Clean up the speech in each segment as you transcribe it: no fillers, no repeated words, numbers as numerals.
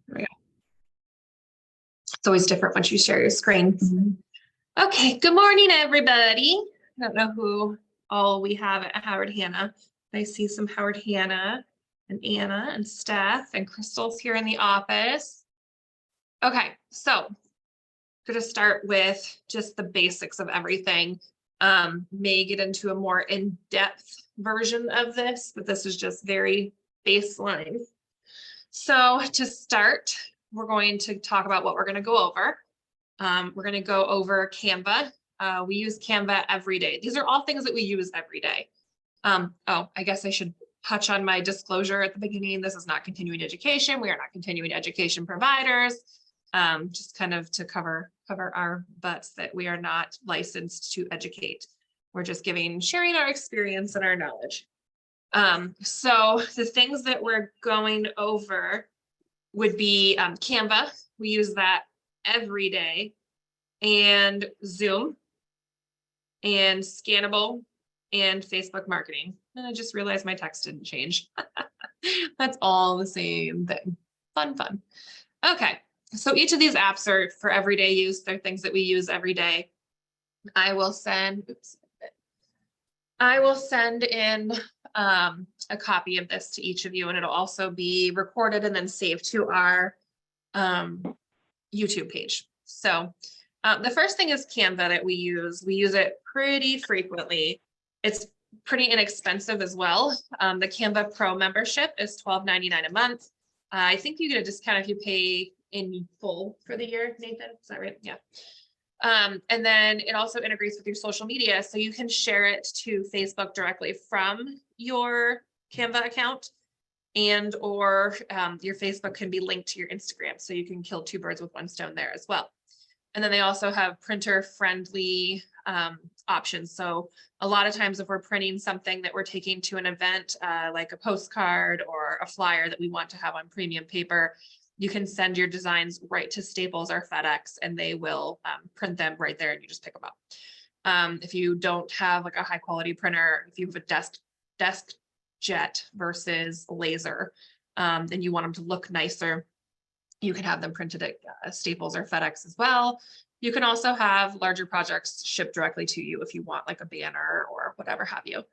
There we go. It's always different once you share your screen. Okay, good morning, everybody. I don't know who all we have at Howard Hanna. I see some Howard Hanna and Anna and Steph and Crystal's here in the office. Okay, so I'm going to start with just the basics of everything. May get into a more in-depth version of this, but this is just very baseline. So to start, we're going to talk about what we're going to go over. We're going to go over Canva. We use Canva every day. These are all things that we use every day. Oh, I guess I should touch on my disclosure at the beginning. This is not continuing education. We are not continuing education providers. Just kind of to cover our butts that we are not licensed to educate. We're just sharing our experience and our knowledge. So the things that we're going over would be Canva. We use that every day, and Zoom, and Scannable, and Facebook marketing. And I just realized my text didn't change. That's all the same thing. Fun. Okay, so each of these apps are for everyday use. They're things that we use every day. I will send in a copy of this to each of you, and it'll also be recorded and then saved to our YouTube page. So the first thing is Canva that we use. We use it pretty frequently. It's pretty inexpensive as well. The Canva Pro membership is $12.99 a month. I think you get a discount if you pay in full for the year, Nathan, is that right? Yeah. And then it also integrates with your social media, so you can share it to Facebook directly from your Canva account, and or your Facebook can be linked to your Instagram, so you can kill two birds with one stone there as well. And then they also have printer friendly options. So a lot of times if we're printing something that we're taking to an event, like a postcard or a flyer that we want to have on premium paper, you can send your designs right to Staples or FedEx, and they will print them right there, and you just pick them up. If you don't have like a high quality printer, if you have a desk jet versus laser, and you want them to look nicer, you can have them printed at Staples or FedEx as well. You can also have larger projects shipped directly to you if you want like a banner or whatever have you.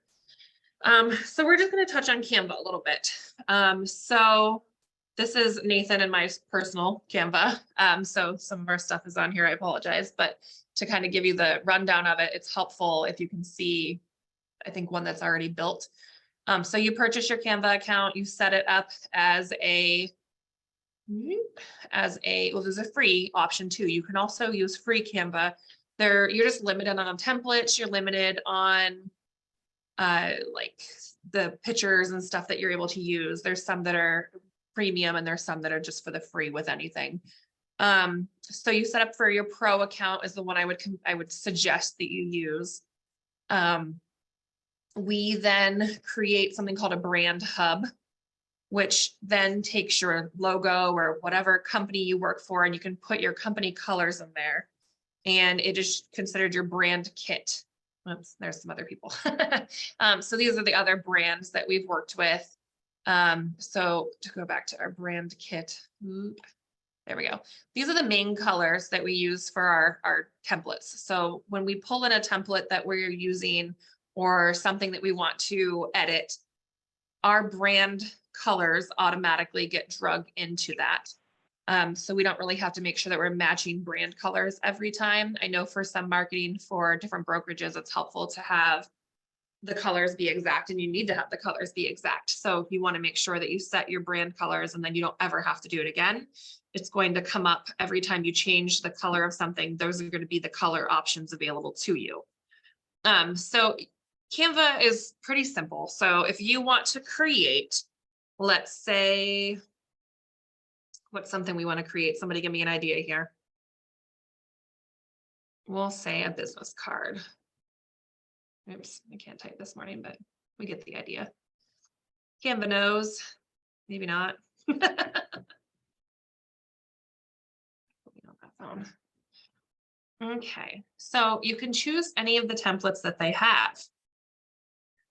So we're just going to touch on Canva a little bit. So this is Nathan and my personal Canva. So some of our stuff is on here. I apologize, but to kind of give you the rundown of it, it's helpful if you can see, I think, one that's already built. So you purchase your Canva account, you set it up as well, there's a free option too. You can also use free Canva. You're just limited on templates. You're limited on like the pictures and stuff that you're able to use. There's some that are premium, and there's some that are just for the free with anything. So you set up for your pro account is the one I would suggest that you use. We then create something called a brand hub, which then takes your logo or whatever company you work for, and you can put your company colors in there, and it is considered your brand kit. Oops, there's some other people. So these are the other brands that we've worked with. So to go back to our brand kit, there we go. These are the main colors that we use for our templates. So when we pull in a template that we're using or something that we want to edit, our brand colors automatically get drugged into that. So we don't really have to make sure that we're matching brand colors every time. I know for some marketing for different brokerages, it's helpful to have the colors be exact, and you need to have the colors be exact. So if you want to make sure that you set your brand colors and then you don't ever have to do it again, it's going to come up every time you change the color of something. Those are going to be the color options available to you. So Canva is pretty simple. So if you want to create, let's say, what's something we want to create? Somebody give me an idea here. We'll say a business card. Oops, I can't type this morning, but we get the idea. Canva knows, maybe not. Okay, so you can choose any of the templates that they have.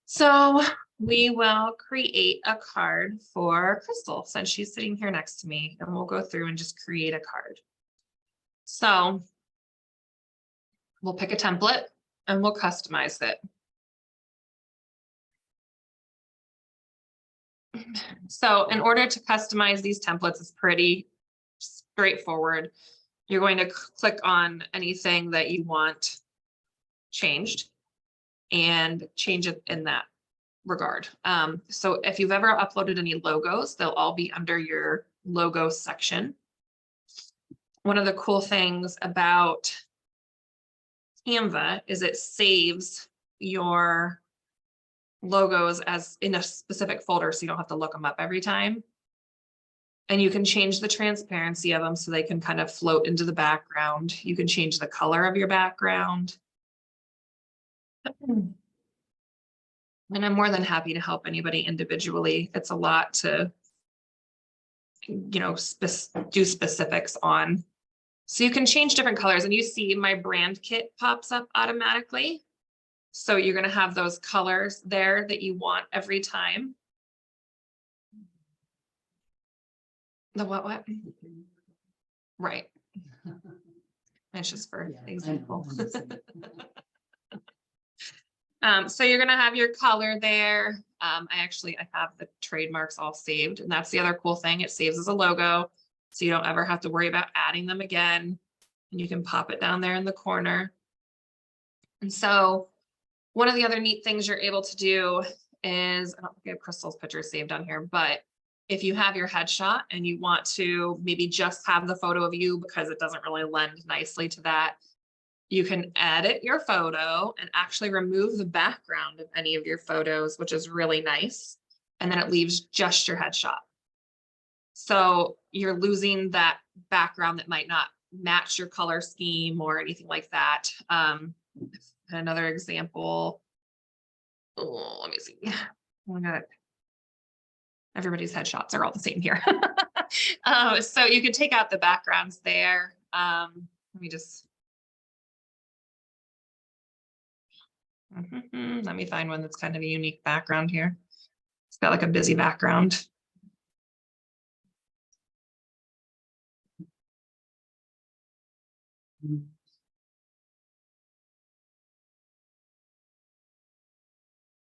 So we will create a card for Crystal since she's sitting here next to me, and we'll go through and just create a card. So we'll pick a template and we'll customize it. So in order to customize these templates, it's pretty straightforward. You're going to click on anything that you want changed and change it in that regard. So if you've ever uploaded any logos, they'll all be under your logo section. One of the cool things about Canva is it saves your logos as in a specific folder, so you don't have to look them up every time. And you can change the transparency of them so they can kind of float into the background. You can change the color of your background. And I'm more than happy to help anybody individually. It's a lot to, you know, do specifics on. So you can change different colors, and you see my brand kit pops up automatically. So you're going to have those colors there that you want every time. The what? Right. It's just for example. So you're going to have your color there. I have the trademarks all saved, and that's the other cool thing. It saves as a logo, so you don't ever have to worry about adding them again. And you can pop it down there in the corner. And so one of the other neat things you're able to do is, I don't think I have Crystal's picture saved on here, but if you have your headshot and you want to maybe just have the photo of you because it doesn't really lend nicely to that, you can edit your photo and actually remove the background of any of your photos, which is really nice. And then it leaves just your headshot. So you're losing that background that might not match your color scheme or anything like that. Another example. Oh, let me see. Oh, I got it. Everybody's headshots are all the same here. So you could take out the backgrounds there. Let me just. Let me find one that's kind of a unique background here. It's got like a busy background.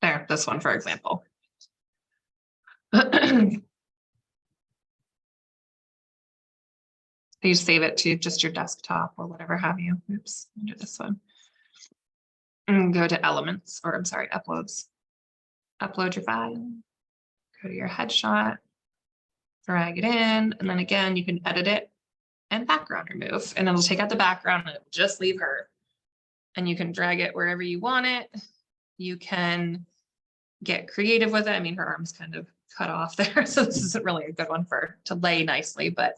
There, this one, for example. You save it to just your desktop or whatever have you. Oops, I'll do this one. And go to elements, or I'm sorry, uploads. Upload your file. Go to your headshot. Drag it in, and then again, you can edit it and background remove, and it'll take out the background and it'll just leave her. And you can drag it wherever you want it. You can get creative with it. I mean, her arm's kind of cut off there, so this isn't really a good one to lay nicely, but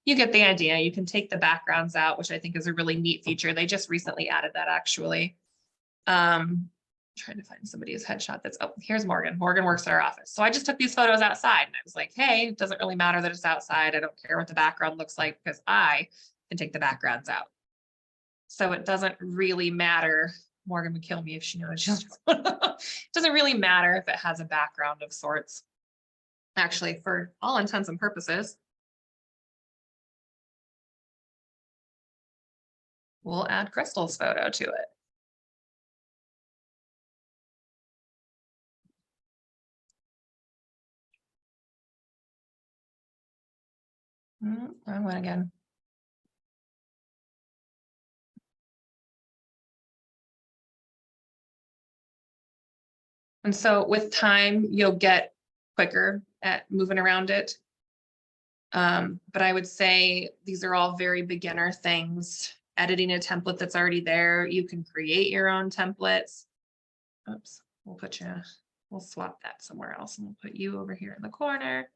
you get the idea. You can take the backgrounds out, which I think is a really neat feature. They just recently added that, actually. Trying to find somebody's headshot that's, oh, here's Morgan. Morgan works at our office. So I just took these photos outside and I was like, hey, it doesn't really matter that it's outside. I don't care what the background looks like because I can take the backgrounds out. So it doesn't really matter. Morgan would kill me if she knows. It doesn't really matter if it has a background of sorts. Actually, for all intents and purposes, we'll add Crystal's photo to it. Wrong one again. And so with time, you'll get quicker at moving around it. But I would say these are all very beginner things. Editing a template that's already there. You can create your own templates. Oops, we'll swap that somewhere else and we'll put you over here in the corner.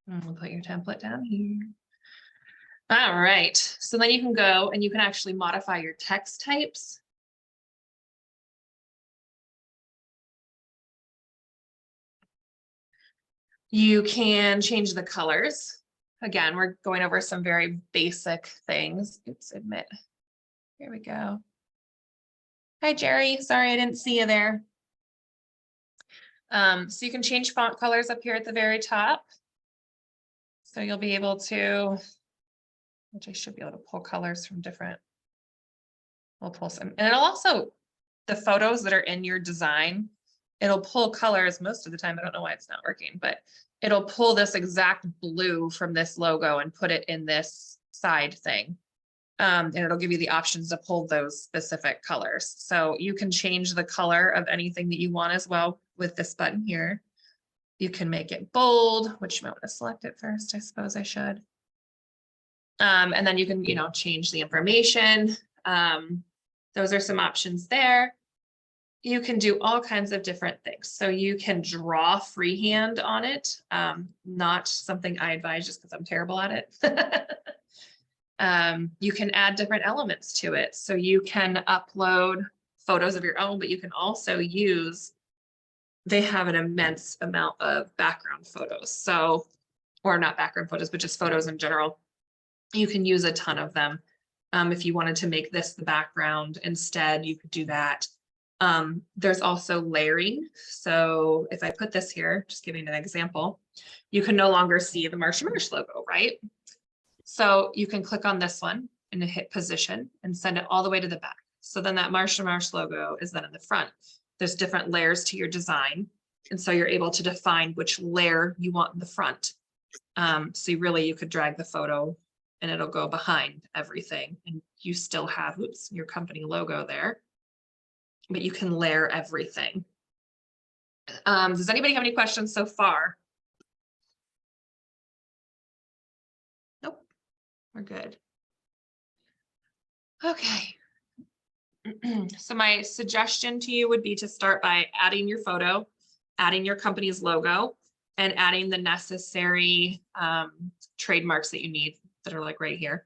And we'll put your template down here. All right, so then you can go and you can actually modify your text types. You can change the colors. Again, we're going over some very basic things. Oops, admit. Here we go. Hi, Jerry. Sorry, I didn't see you there. So you can change font colors up here at the very top. So you'll be able to, which I should be able to pull colors from different, we'll pull some, and it'll also, the photos that are in your design, it'll pull colors most of the time. I don't know why it's not working, but it'll pull this exact blue from this logo and put it in this side thing. And it'll give you the options to pull those specific colors. So you can change the color of anything that you want as well with this button here. You can make it bold, which you might want to select it first. I suppose I should. And then you can, change the information. Those are some options there. You can do all kinds of different things. So you can draw freehand on it. Not something I advise just because I'm terrible at it. You can add different elements to it. So you can upload photos of your own, but you can also use, they have an immense amount of background photos. So, or not background photos, but just photos in general. You can use a ton of them. If you wanted to make this the background instead, you could do that. There's also layering. So if I put this here, just giving an example, you can no longer see the Marsh logo, right? So you can click on this one and hit position and send it all the way to the back. So then that Marsh logo is then in the front. There's different layers to your design. And so you're able to define which layer you want in the front. So you could drag the photo and it'll go behind everything. And you still have, your company logo there. But you can layer everything. Does anybody have any questions so far? Nope, we're good. Okay. So my suggestion to you would be to start by adding your photo, adding your company's logo, and adding the necessary trademarks that you need that are like right here.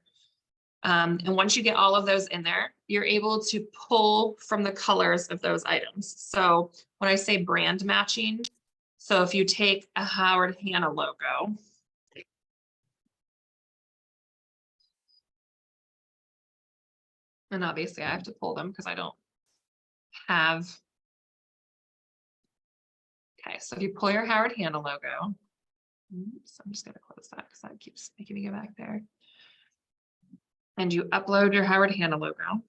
And once you get all of those in there, you're able to pull from the colors of those items. So when I say brand matching, so if you take a Howard Hanna logo, and obviously I have to pull them because I don't have. Okay, so if you pull your Howard Hanna logo, so I'm just going to close that because that keeps making me go back there. And you upload your Howard Hanna logo.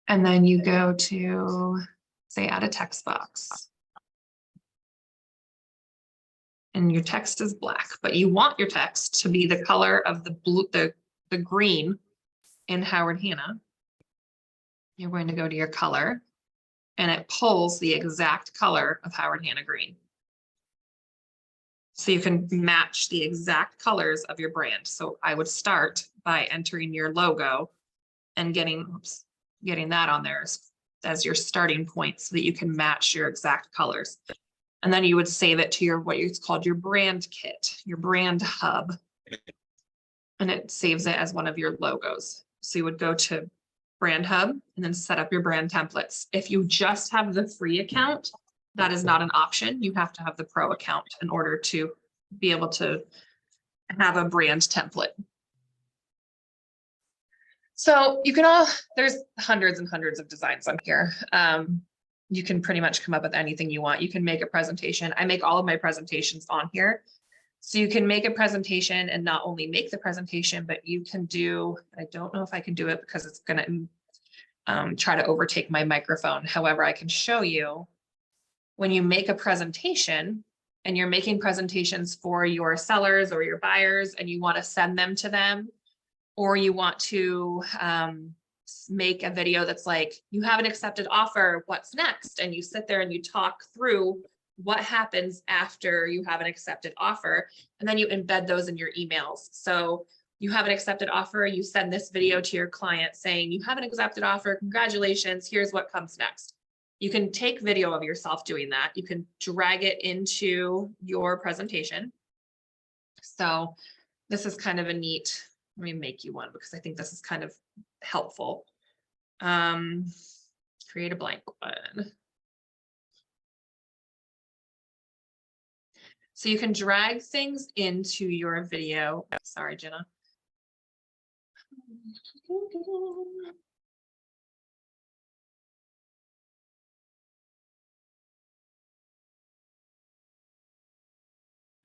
And then you go to, say, add a text box. And your text is black, but you want your text to be the color of the blue, the green in Howard Hanna. You're going to go to your color and it pulls the exact color of Howard Hanna green. So you can match the exact colors of your brand. So I would start by entering your logo and getting that on there as your starting point so that you can match your exact colors. And then you would save it to your, what it's called your brand kit, your brand hub. And it saves it as one of your logos. So you would go to brand hub and then set up your brand templates. If you just have the free account, that is not an option. You have to have the pro account in order to be able to have a brand template. So you can there's hundreds and hundreds of designs on here. You can pretty much come up with anything you want. You can make a presentation. I make all of my presentations on here. So you can make a presentation and not only make the presentation, but you can do, I don't know if I can do it because it's going to try to overtake my microphone. However, I can show you when you make a presentation and you're making presentations for your sellers or your buyers and you want to send them to them, or you want to make a video that's like, you have an accepted offer, what's next? And you sit there and you talk through what happens after you have an accepted offer. And then you embed those in your emails. So you have an accepted offer, you send this video to your client saying, you have an accepted offer, congratulations, here's what comes next. You can take video of yourself doing that. You can drag it into your presentation. So this is kind of a neat, let me make you one because I think this is kind of helpful. Create a blank one. So you can drag things into your video. Sorry, Jenna.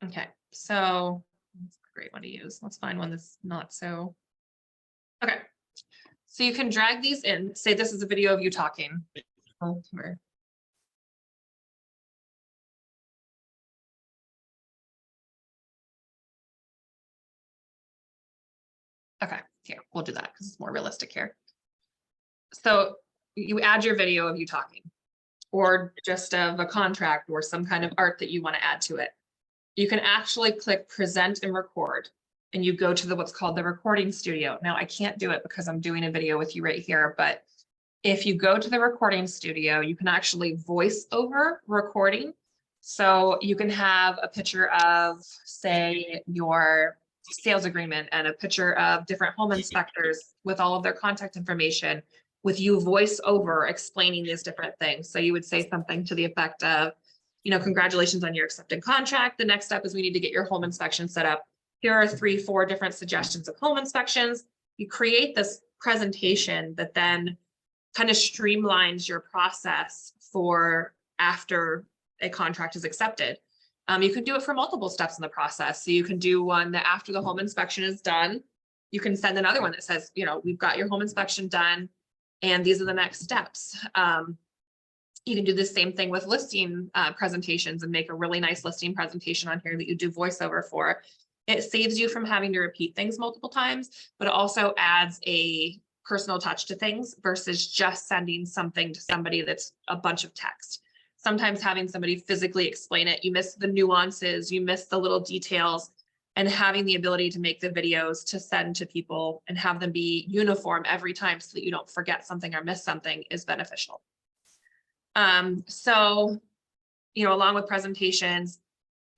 Okay, so that's a great one to use. Let's find one that's not so. Okay, so you can drag these in. Say this is a video of you talking. Okay, here, we'll do that because it's more realistic here. So you add your video of you talking, or just of a contract or some kind of art that you want to add to it. You can actually click present and record, and you go to what's called the recording studio. Now I can't do it because I'm doing a video with you right here, but if you go to the recording studio, you can actually voice over recording. So you can have a picture of, say, your sales agreement and a picture of different home inspectors with all of their contact information, with you voice over explaining these different things. So you would say something to the effect of, congratulations on your accepted contract. The next step is we need to get your home inspection set up. Here are 3-4 different suggestions of home inspections. You create this presentation that then kind of streamlines your process for after a contract is accepted. You can do it for multiple steps in the process. So you can do one that after the home inspection is done, you can send another one that says, we've got your home inspection done, and these are the next steps. You can do the same thing with listing presentations and make a really nice listing presentation on here that you do voiceover for. It saves you from having to repeat things multiple times, but it also adds a personal touch to things versus just sending something to somebody that's a bunch of text. Sometimes having somebody physically explain it, you miss the nuances, you miss the little details, and having the ability to make the videos to send to people and have them be uniform every time so that you don't forget something or miss something is beneficial. So, along with presentations,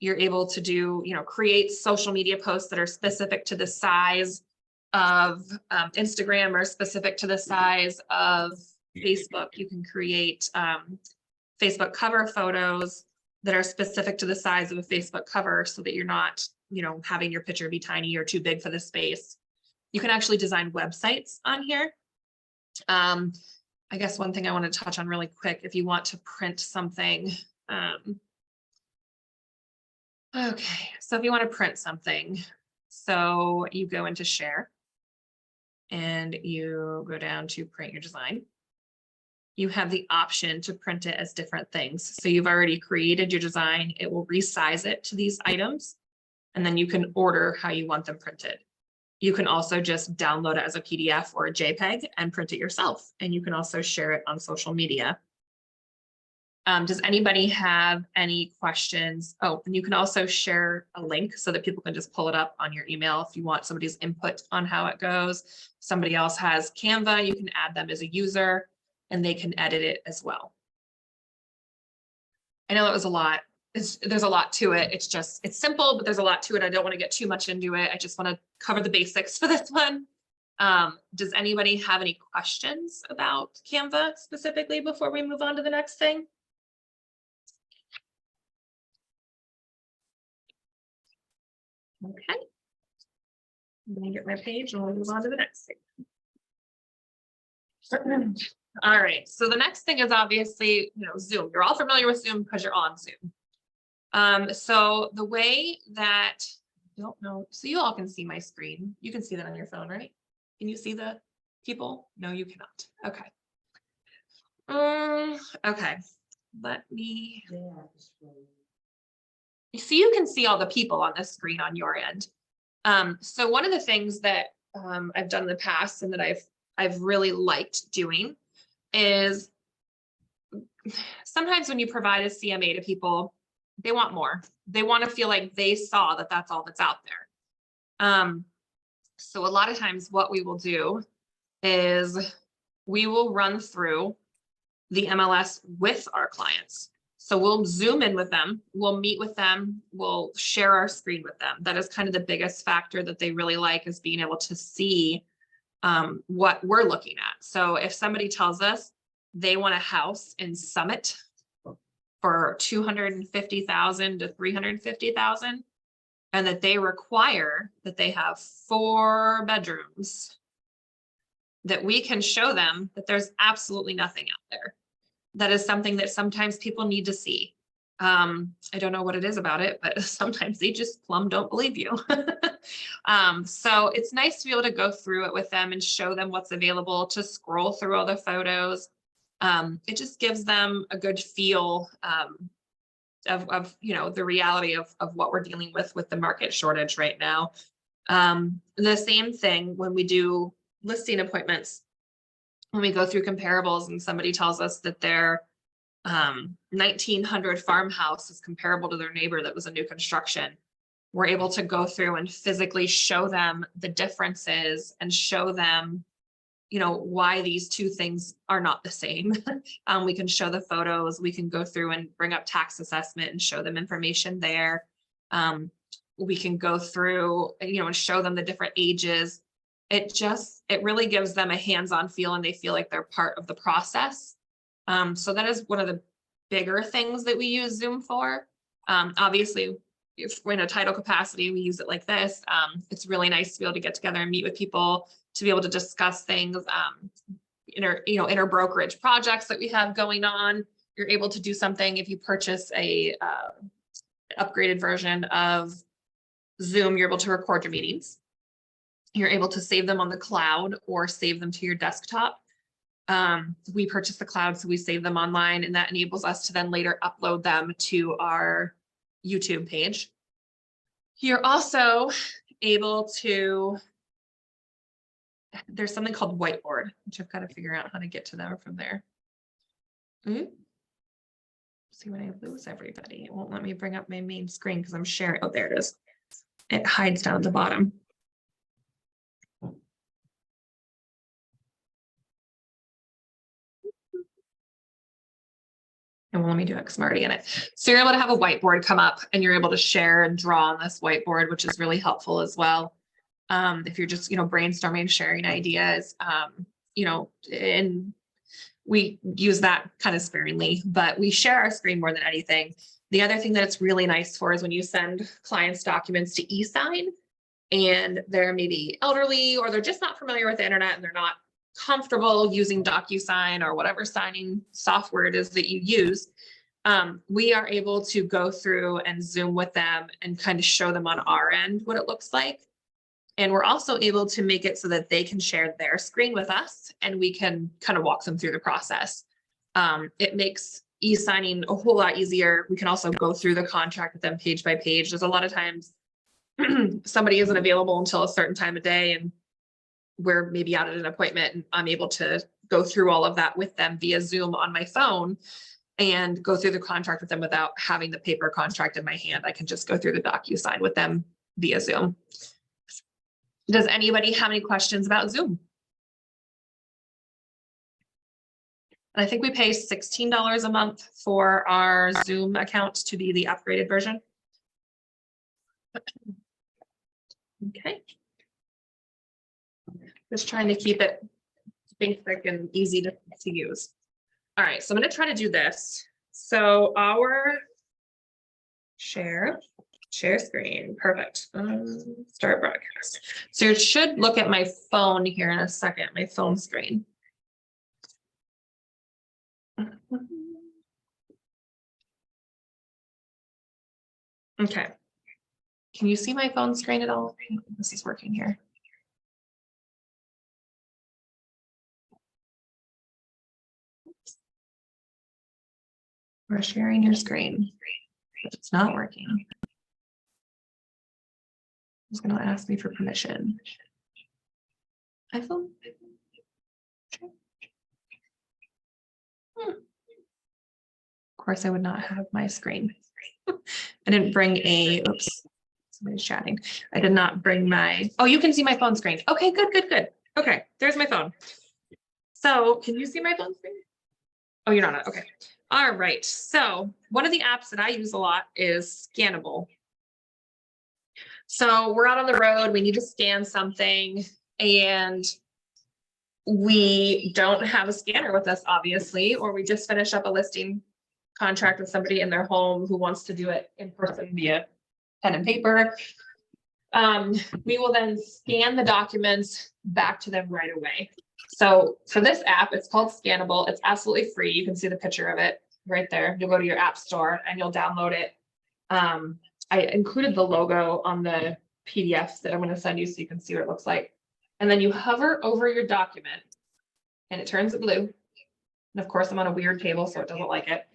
you're able to do, create social media posts that are specific to the size of Instagram or specific to the size of Facebook. You can create Facebook cover photos that are specific to the size of a Facebook cover so that you're not, having your picture be tiny or too big for the space. You can actually design websites on here. I guess one thing I want to touch on really quick, if you want to print something. Okay, so if you want to print something, so you go into share and you go down to print your design. You have the option to print it as different things. So you've already created your design. It will resize it to these items, and then you can order how you want them printed. You can also just download it as a PDF or a JPEG and print it yourself. And you can also share it on social media. Does anybody have any questions? Oh, and you can also share a link so that people can just pull it up on your email if you want somebody's input on how it goes. Somebody else has Canva, you can add them as a user and they can edit it as well. I know that was a lot. There's a lot to it. It's simple, but there's a lot to it. I don't want to get too much into it. I just want to cover the basics for this one. Does anybody have any questions about Canva specifically before we move on to the next thing? Okay. I'm going to get my page and we'll move on to the next thing. All right. So the next thing is obviously, Zoom. You're all familiar with Zoom because you're on Zoom. So the way that, I don't know, so you all can see my screen. You can see that on your phone, right? Can you see the people? No, you cannot. Okay. Okay. Let me. So you can see all the people on the screen on your end. So one of the things that I've done in the past and that I've really liked doing is sometimes when you provide a CMA to people, they want more. They want to feel like they saw that that's all that's out there. So a lot of times what we will do is we will run through the MLS with our clients. So we'll Zoom in with them, we'll meet with them, we'll share our screen with them. That is kind of the biggest factor that they really like, is being able to see what we're looking at. So if somebody tells us they want a house in Summit, for 250,000 to 350,000, and that they require that they have 4 bedrooms, that we can show them that there's absolutely nothing out there. That is something that sometimes people need to see. I don't know what it is about it, but sometimes they just plumb don't believe you. So it's nice to be able to go through it with them and show them what's available, to scroll through all the photos. It just gives them a good feel of the reality of what we're dealing with the market shortage right now. The same thing when we do listing appointments, when we go through comparables and somebody tells us that their 1900 farmhouse is comparable to their neighbor that was a new construction, we're able to go through and physically show them the differences and show them, why these two things are not the same. We can show the photos, we can go through and bring up tax assessment and show them information there. We can go through, and show them the different ages. It really gives them a hands-on feel, and they feel like they're part of the process. So that is one of the bigger things that we use Zoom for. Obviously, if we're in a title capacity, we use it like this. It's really nice to be able to get together and meet with people, to be able to discuss things, inter brokerage projects that we have going on. You're able to do something if you purchase a upgraded version of Zoom. You're able to record your meetings. You're able to save them on the cloud or save them to your desktop. We purchase the cloud, so we save them online, and that enables us to then later upload them to our YouTube page. You're also able to, there's something called whiteboard, which I've got to figure out how to get to them from there. See, when I lose everybody, it won't let me bring up my main screen because I'm sharing. Oh, there it is. It hides down at the bottom. And won't let me do it because I'm already in it. So you're able to have a whiteboard come up, and you're able to share and draw on this whiteboard, which is really helpful as well. If you're just, brainstorming, sharing ideas, and we use that kind of sparingly, but we share our screen more than anything. The other thing that it's really nice for is when you send clients documents to e-sign, and they're maybe elderly, or they're just not familiar with the internet, and they're not comfortable using DocuSign or whatever signing software it is that you use. We are able to go through and Zoom with them and kind of show them on our end what it looks like. And we're also able to make it so that they can share their screen with us, and we can kind of walk them through the process. It makes e-signing a whole lot easier. We can also go through the contract with them page by page. There's a lot of times somebody isn't available until a certain time of day, and we're maybe out at an appointment, and I'm able to go through all of that with them via Zoom on my phone and go through the contract with them without having the paper contract in my hand. I can just go through the DocuSign with them via Zoom. Does anybody have any questions about Zoom? And I think we pay $16 a month for our Zoom account to be the upgraded version. Okay. Just trying to keep it basic and easy to use. All right, so I'm going to try to do this. So our share screen, perfect. Start broadcast. So you should look at my phone here in a second, my phone screen. Okay. Can you see my phone screen at all? This is working here. We're sharing your screen, but it's not working. It's going to ask me for permission. iPhone? Of course, I would not have my screen. I didn't bring a, oops, somebody's chatting. I did not bring my, oh, you can see my phone screen. Okay, good, good, good. Okay, there's my phone. So can you see my phone screen? Oh, you're not, okay. All right, so one of the apps that I use a lot is Scannable. So we're out on the road, we need to scan something, and we don't have a scanner with us, obviously, or we just finish up a listing contract with somebody in their home who wants to do it in person via pen and paper, we will then scan the documents back to them right away. So for this app, it's called Scannable. It's absolutely free. You can see the picture of it right there. You'll go to your app store and you'll download it. I included the logo on the PDF that I'm going to send you so you can see what it looks like. And then you hover over your document and it turns blue. And of course, I'm on a weird table, so it doesn't like it.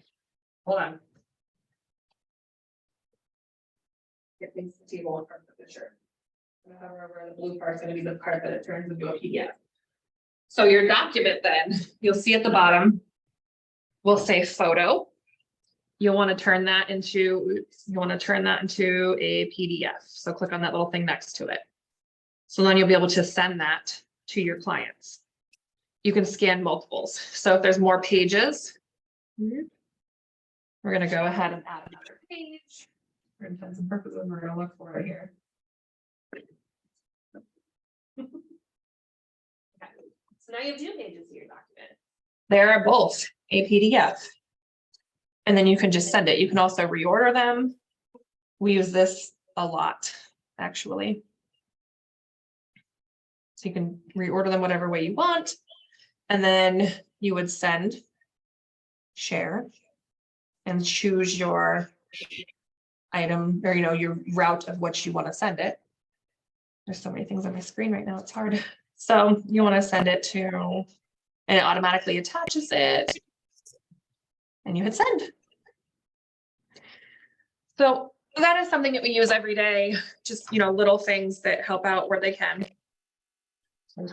Hold on. It makes the table in front of the picture. However, the blue part is going to be the part that it turns into a PDF. So your document then, you'll see at the bottom, will say photo. You'll want to turn that into, a PDF. So click on that little thing next to it. So then you'll be able to send that to your clients. You can scan multiples. So if there's more pages, we're going to go ahead and add another page. For intents and purposes, we're going to look for it here. Okay. So now you have 2 pages of your document. They're both a PDF. And then you can just send it. You can also reorder them. We use this a lot, actually. So you can reorder them whatever way you want. And then you would send, share, and choose your item or, your route of which you want to send it. There's so many things on my screen right now, it's hard. So you want to send it to, and it automatically attaches it. And you hit send. So that is something that we use every day. Just, little things that help out where they can. You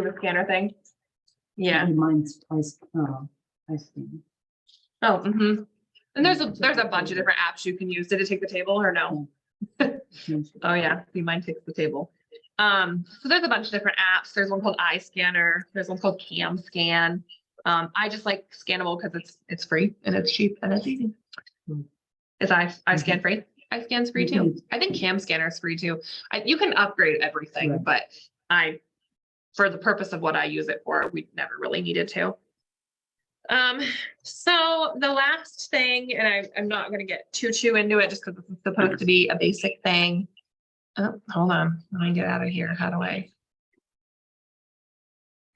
have a scanner thing? Yeah. Mine's I see. Oh, And there's a bunch of different apps you can use. Did it take the table or no? Oh yeah, see, mine takes the table. So there's a bunch of different apps. There's one called iScanner. There's one called Cam Scan. I just like Scannable because it's free and it's cheap and it's easy. Is iScan free? iScan's free too. I think Cam Scanner is free too. You can upgrade everything, but for the purpose of what I use it for, we never really needed to. So the last thing, and I'm not going to get too into it just because this is supposed to be a basic thing. Oh, hold on. Let me get out of here. How do I?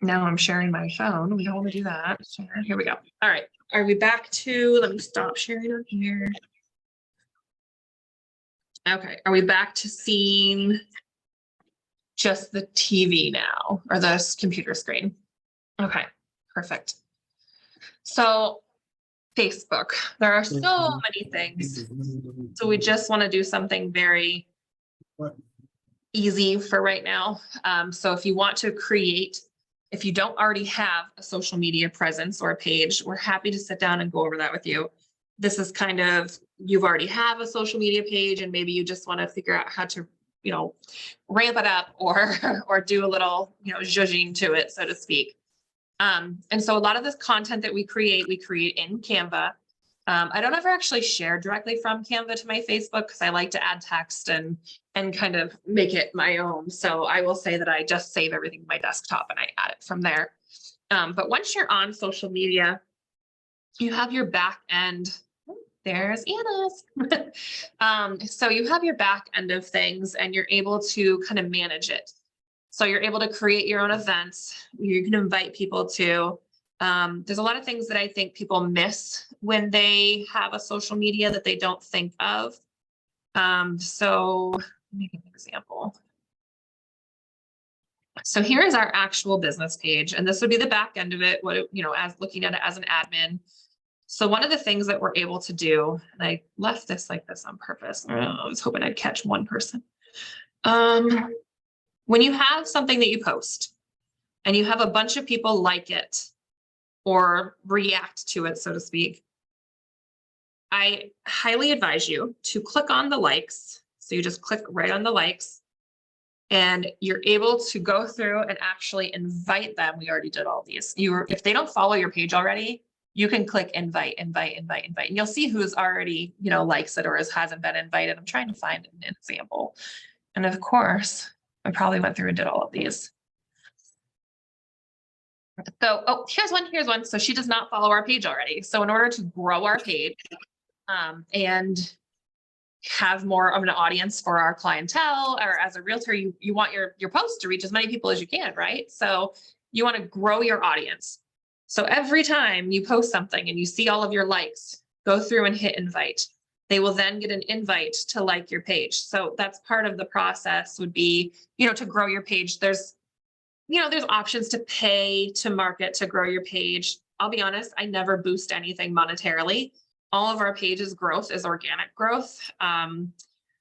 Now I'm sharing my phone. We don't want to do that. Here we go. All right. Are we back to, let me stop sharing on here. Okay. Are we back to seeing just the TV now or the computer screen? Okay, perfect. So Facebook, there are so many things. So we just want to do something very easy for right now. So if you want to create, if you don't already have a social media presence or a page, we're happy to sit down and go over that with you. This is kind of, you've already have a social media page and maybe you just want to figure out how to, ramp it up or do a little, zhuzhing to it, so to speak. And so a lot of this content that we create in Canva. I don't ever actually share directly from Canva to my Facebook because I like to add text and kind of make it my own. So I will say that I just save everything to my desktop and I add it from there. But once you're on social media, you have your back end. There's Anna's. So you have your back end of things and you're able to kind of manage it. So you're able to create your own events. You can invite people to. There's a lot of things that I think people miss when they have a social media that they don't think of. So let me give an example. So here is our actual business page, and this would be the back end of it. As looking at it as an admin. So one of the things that we're able to do, and I left this like this on purpose. I was hoping I'd catch one person. When you have something that you post and you have a bunch of people like it or react to it, so to speak, I highly advise you to click on the likes. So you just click right on the likes and you're able to go through and actually invite them. We already did all these. If they don't follow your page already, you can click invite, and you'll see who's already, likes it or hasn't been invited. I'm trying to find an example. And of course, I probably went through and did all of these. So, oh, here's one. So she does not follow our page already. So in order to grow our page, and have more of an audience for our clientele, or as a realtor, you want your post to reach as many people as you can, right? So you want to grow your audience. So every time you post something and you see all of your likes, go through and hit invite. They will then get an invite to like your page. So that's part of the process would be, to grow your page. There's options to pay, to market, to grow your page. I'll be honest, I never boost anything monetarily. All of our pages growth is organic growth.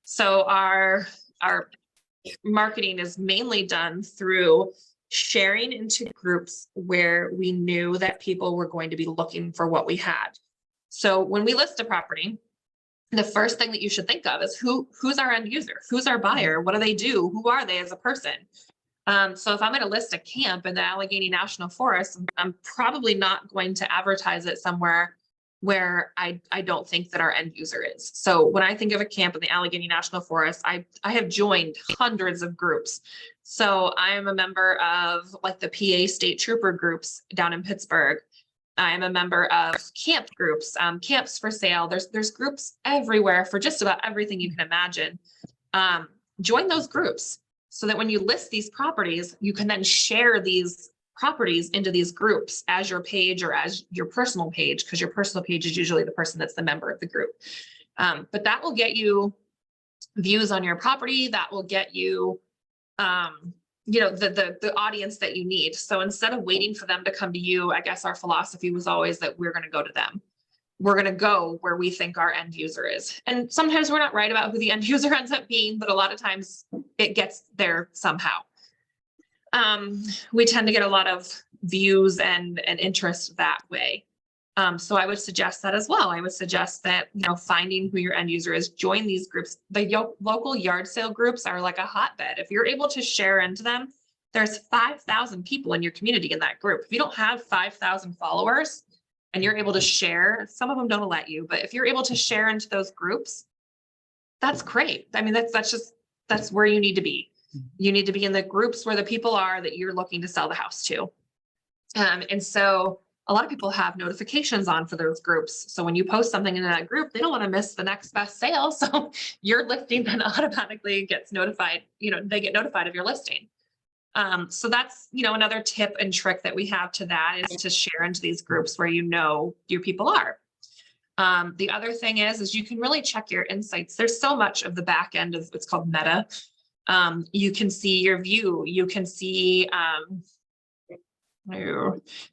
So our marketing is mainly done through sharing into groups where we knew that people were going to be looking for what we had. So when we list a property, the first thing that you should think of is who's our end user, who's our buyer, what do they do, who are they as a person? So if I'm going to list a camp in the Allegheny National Forest, I'm probably not going to advertise it somewhere where I don't think that our end user is. So when I think of a camp in the Allegheny National Forest, I have joined hundreds of groups. So I am a member of like the PA State Trooper groups down in Pittsburgh. I am a member of camp groups, camps for sale. There's groups everywhere for just about everything you can imagine. Join those groups so that when you list these properties, you can then share these properties into these groups as your page or as your personal page, because your personal page is usually the person that's the member of the group. But that will get you views on your property. That will get you, the audience that you need. So instead of waiting for them to come to you, I guess our philosophy was always that we're going to go to them. We're going to go where we think our end user is. And sometimes we're not right about who the end user ends up being, but a lot of times it gets there somehow. We tend to get a lot of views and interest that way. So I would suggest that as well. I would suggest that, finding who your end user is, join these groups. The local yard sale groups are like a hotbed. If you're able to share into them, there's 5,000 people in your community in that group. If you don't have 5,000 followers and you're able to share, some of them don't let you, but if you're able to share into those groups, that's great. I mean, that's where you need to be. You need to be in the groups where the people are that you're looking to sell the house to. And so a lot of people have notifications on for those groups. So when you post something in that group, they don't want to miss the next best sale. So your listing then automatically gets notified, they get notified of your listing. So that's, another tip and trick that we have to that is to share into these groups where your people are. The other thing is you can really check your insights. There's so much of the back end of what's called meta. You can see your view. You can see, I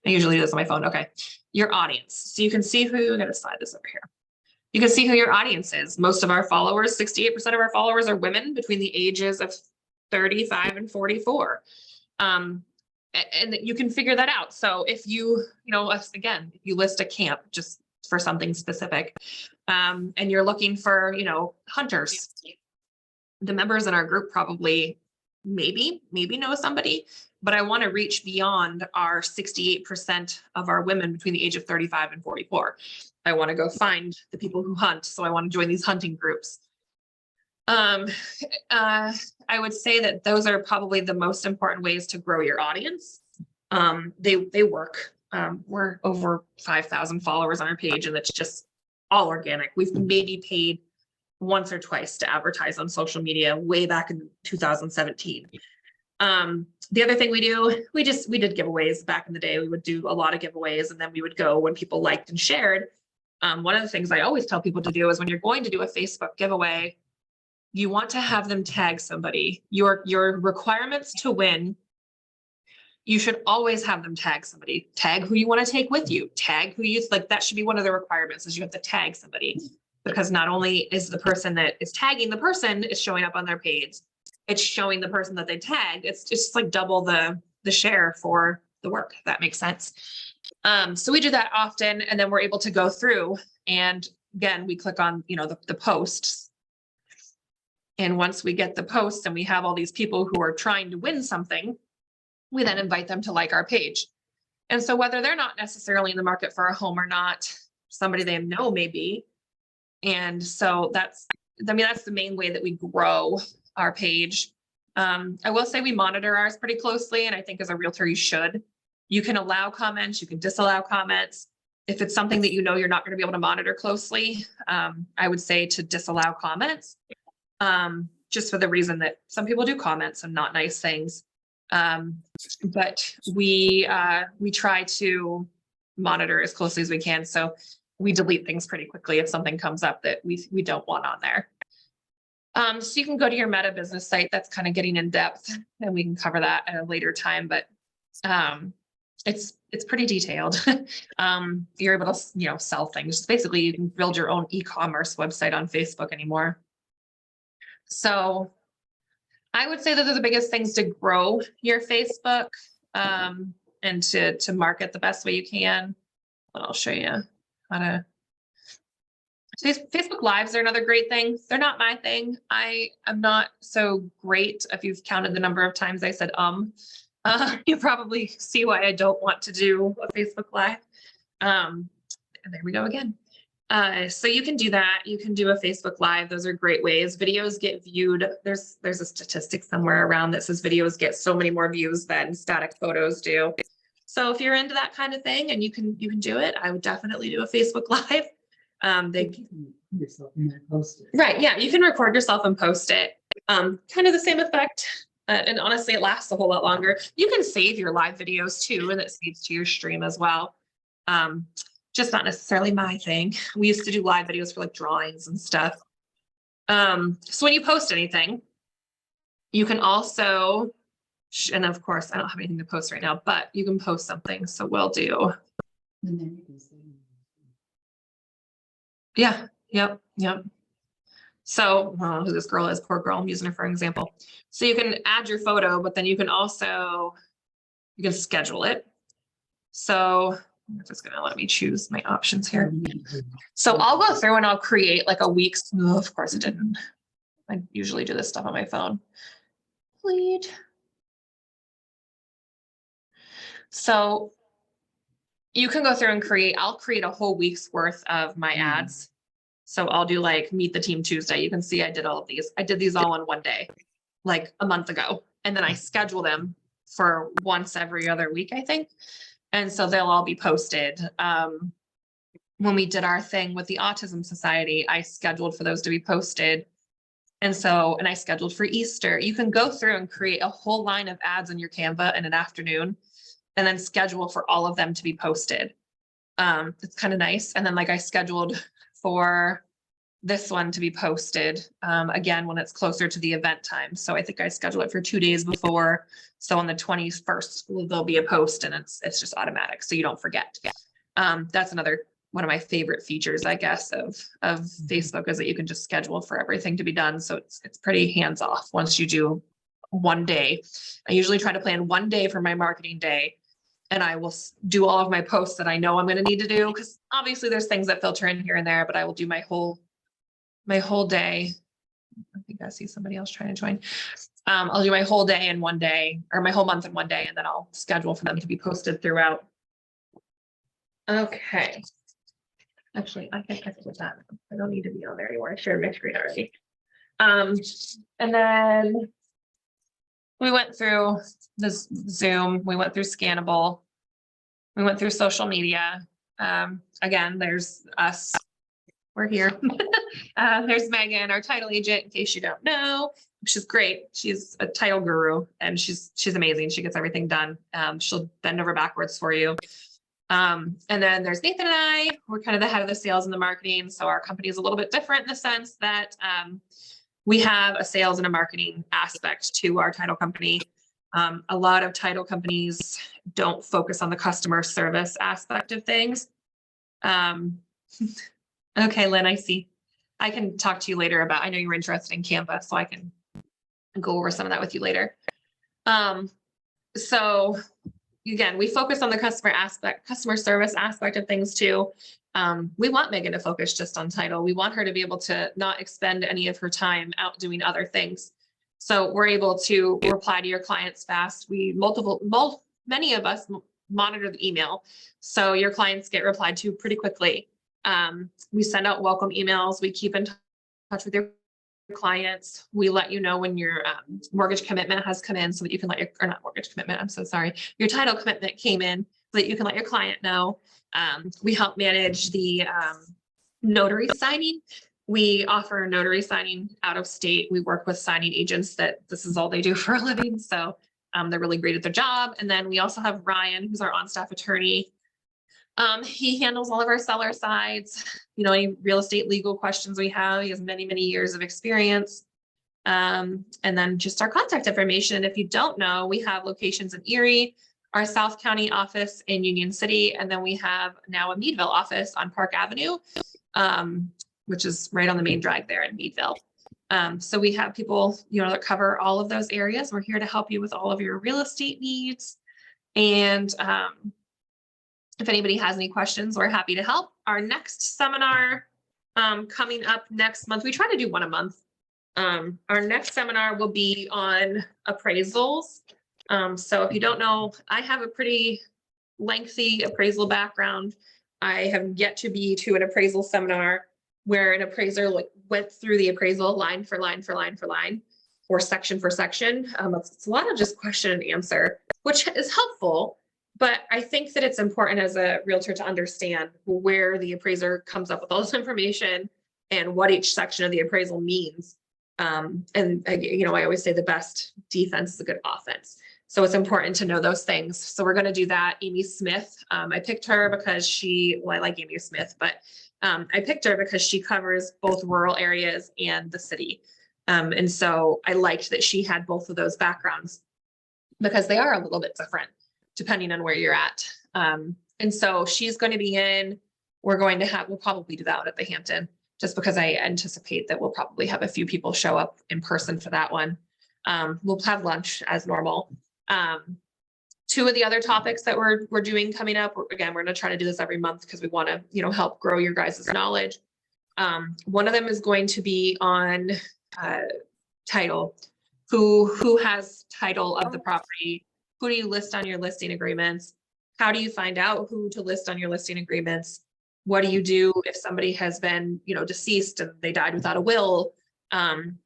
usually do this on my phone. Okay. Your audience. So you can see who, I'm going to slide this over here. You can see who your audience is. Most of our followers, 68% of our followers are women between the ages of 35 and 44. And you can figure that out. So if you, again, if you list a camp just for something specific, and you're looking for, hunters, the members in our group probably maybe know somebody, but I want to reach beyond our 68% of our women between the age of 35 and 44. I want to go find the people who hunt. So I want to join these hunting groups. I would say that those are probably the most important ways to grow your audience. They work. We're over 5,000 followers on our page, and it's just all organic. We've maybe paid once or twice to advertise on social media way back in 2017. The other thing we did giveaways back in the day. We would do a lot of giveaways, and then we would go when people liked and shared. One of the things I always tell people to do is when you're going to do a Facebook giveaway, you want to have them tag somebody. Your requirements to win, you should always have them tag somebody. Tag who you want to take with you. Tag who you like. That should be one of the requirements, is you have to tag somebody, because not only is the person that is tagging the person is showing up on their page, it's showing the person that they tagged. It's just like double the share for the work, if that makes sense. So we do that often, and then we're able to go through, and again, we click on, the posts. And once we get the posts and we have all these people who are trying to win something, we then invite them to like our page. And so whether they're not necessarily in the market for a home or not, somebody they know maybe. And so that's the main way that we grow our page. I will say we monitor ours pretty closely. And I think as a realtor, you should. You can allow comments, you can disallow comments. If it's something that you know you're not going to be able to monitor closely, I would say to disallow comments, just for the reason that some people do comments and not nice things. But we try to monitor as closely as we can. So we delete things pretty quickly if something comes up that we don't want on there. So you can go to your Meta business site. That's kind of getting in depth, and we can cover that at a later time, but it's pretty detailed. You're able to, sell things. Basically, you can build your own e-commerce website on Facebook anymore. So I would say that they're the biggest things to grow your Facebook, and to market the best way you can. But I'll show you how to. Facebook Lives are another great thing. They're not my thing. I am not so great. If you've counted the number of times I said you probably see why I don't want to do a Facebook Live. And there we go again. So you can do that. You can do a Facebook Live. Those are great ways. Videos get viewed. There's a statistic somewhere around that says videos get so many more views than static photos do. So if you're into that kind of thing and you can do it, I would definitely do a Facebook Live. Right. Yeah. You can record yourself and post it. Kind of the same effect. And honestly, it lasts a whole lot longer. You can save your live videos too, and it saves to your stream as well. Just not necessarily my thing. We used to do live videos for like drawings and stuff. So when you post anything, you can also, and of course, I don't have anything to post right now, but you can post something. So we'll do. And then you can say. Yeah. Yep. So I don't know who this girl is, poor girl, I'm using her for an example. So you can add your photo, but then you can also, you can schedule it. So I'm just going to let me choose my options here. So I'll go through and I'll create like a week's, of course it didn't. I usually do this stuff on my phone. Lead. So you can go through and I'll create a whole week's worth of my ads. So I'll do like Meet the Team Tuesday. You can see I did all of these. I did these all in one day, like a month ago. And then I schedule them for once every other week, I think. And so they'll all be posted. When we did our thing with the Autism Society, I scheduled for those to be posted. And I scheduled for Easter. You can go through and create a whole line of ads in your Canva in an afternoon and then schedule for all of them to be posted. It's kind of nice. And then like I scheduled for this one to be posted again when it's closer to the event time. So I think I schedule it for 2 days before. So on the 21st, there'll be a post and it's just automatic. So you don't forget. That's another one of my favorite features, I guess, of Facebook is that you can just schedule for everything to be done. So it's pretty hands off once you do one day. I usually try to plan one day for my marketing day. And I will do all of my posts that I know I'm going to need to do, because obviously there's things that filter in here and there, but I will do my whole day. I think I see somebody else trying to join. I'll do my whole day in one day, or my whole month in one day, and then I'll schedule for them to be posted throughout. Okay. Actually, I think I put that. I don't need to be on there anymore. I shared my screen already. And then we went through this Zoom, we went through Scannable, we went through social media. Again, there's us, we're here. There's Megan, our title agent, in case you don't know. She's great. She's a title guru and she's amazing. She gets everything done. She'll bend over backwards for you. And then there's Nathan and I, we're kind of the head of the sales and the marketing. So our company is a little bit different in the sense that we have a sales and a marketing aspect to our title company. A lot of title companies don't focus on the customer service aspect of things. Okay, Lynn, I see. I can talk to you later about, I know you're interested in Canva, so I can go over some of that with you later. So again, we focus on the customer service aspect of things too. We want Megan to focus just on title. We want her to be able to not expend any of her time out doing other things. So we're able to reply to your clients fast. Many of us monitor the email. So your clients get replied to pretty quickly. We send out welcome emails. We keep in touch with your clients. We let you know when your mortgage commitment has come in so that you can let your, or not mortgage commitment, I'm so sorry, your title commitment came in so that you can let your client know. We help manage the notary signing. We offer notary signing out of state. We work with signing agents that this is all they do for a living. So they're really great at their job. And then we also have Ryan, who's our on-staff attorney. He handles all of our seller sides, you know, any real estate legal questions we have. He has many, many years of experience. And then just our contact information. If you don't know, we have locations in Erie, our South County office in Union City, and then we have now a Meadville office on Park Avenue, which is right on the main drag there in Meadville. So we have people, you know, that cover all of those areas. We're here to help you with all of your real estate needs. And if anybody has any questions, we're happy to help. Our next seminar coming up next month, we try to do one a month. Our next seminar will be on appraisals. So if you don't know, I have a pretty lengthy appraisal background. I have yet to be to an appraisal seminar where an appraiser went through the appraisal line for line for line for line, or section for section. It's a lot of just question and answer, which is helpful. But I think that it's important as a realtor to understand where the appraiser comes up with all this information and what each section of the appraisal means. And you know, I always say the best defense is a good offense. So it's important to know those things. So we're going to do that. Amy Smith, I picked her because well, I like Amy Smith, but I picked her because she covers both rural areas and the city. And so I liked that she had both of those backgrounds because they are a little bit different depending on where you're at. And so she's going to be in. We'll probably do that one at the Hampton, just because I anticipate that we'll probably have a few people show up in person for that one. We'll have lunch as normal. Two of the other topics that we're doing coming up, again, we're going to try to do this every month because we want to, you know, help grow your guys' knowledge. One of them is going to be on title. Who has title of the property? Who do you list on your listing agreements? How do you find out who to list on your listing agreements? What do you do if somebody has been, you know, deceased and they died without a will?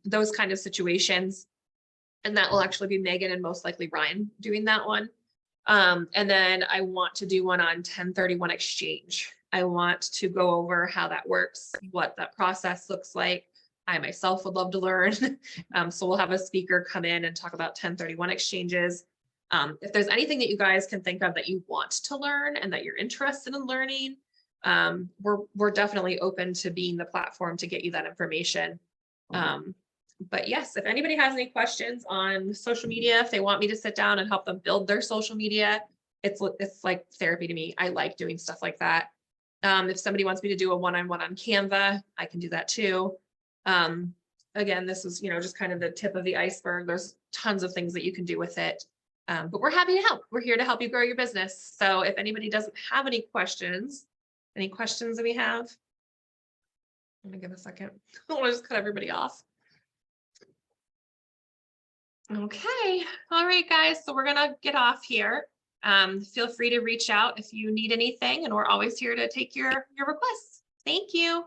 Those kind of situations. And that will actually be Megan and most likely Ryan doing that one. And then I want to do one on 1031 exchange. I want to go over how that works, what that process looks like. I myself would love to learn. So we'll have a speaker come in and talk about 1031 exchanges. If there's anything that you guys can think of that you want to learn and that you're interested in learning, we're definitely open to being the platform to get you that information. But yes, if anybody has any questions on social media, if they want me to sit down and help them build their social media, it's like therapy to me. I like doing stuff like that. If somebody wants me to do a one-on-one on Canva, I can do that too. Again, this is, you know, just kind of the tip of the iceberg. There's tons of things that you can do with it. But we're happy to help. We're here to help you grow your business. So if anybody doesn't have any questions that we have, I'm gonna give a second. I don't want to just cut everybody off. Okay. All right, guys. So we're gonna get off here. Feel free to reach out if you need anything, and we're always here to take your requests. Thank you.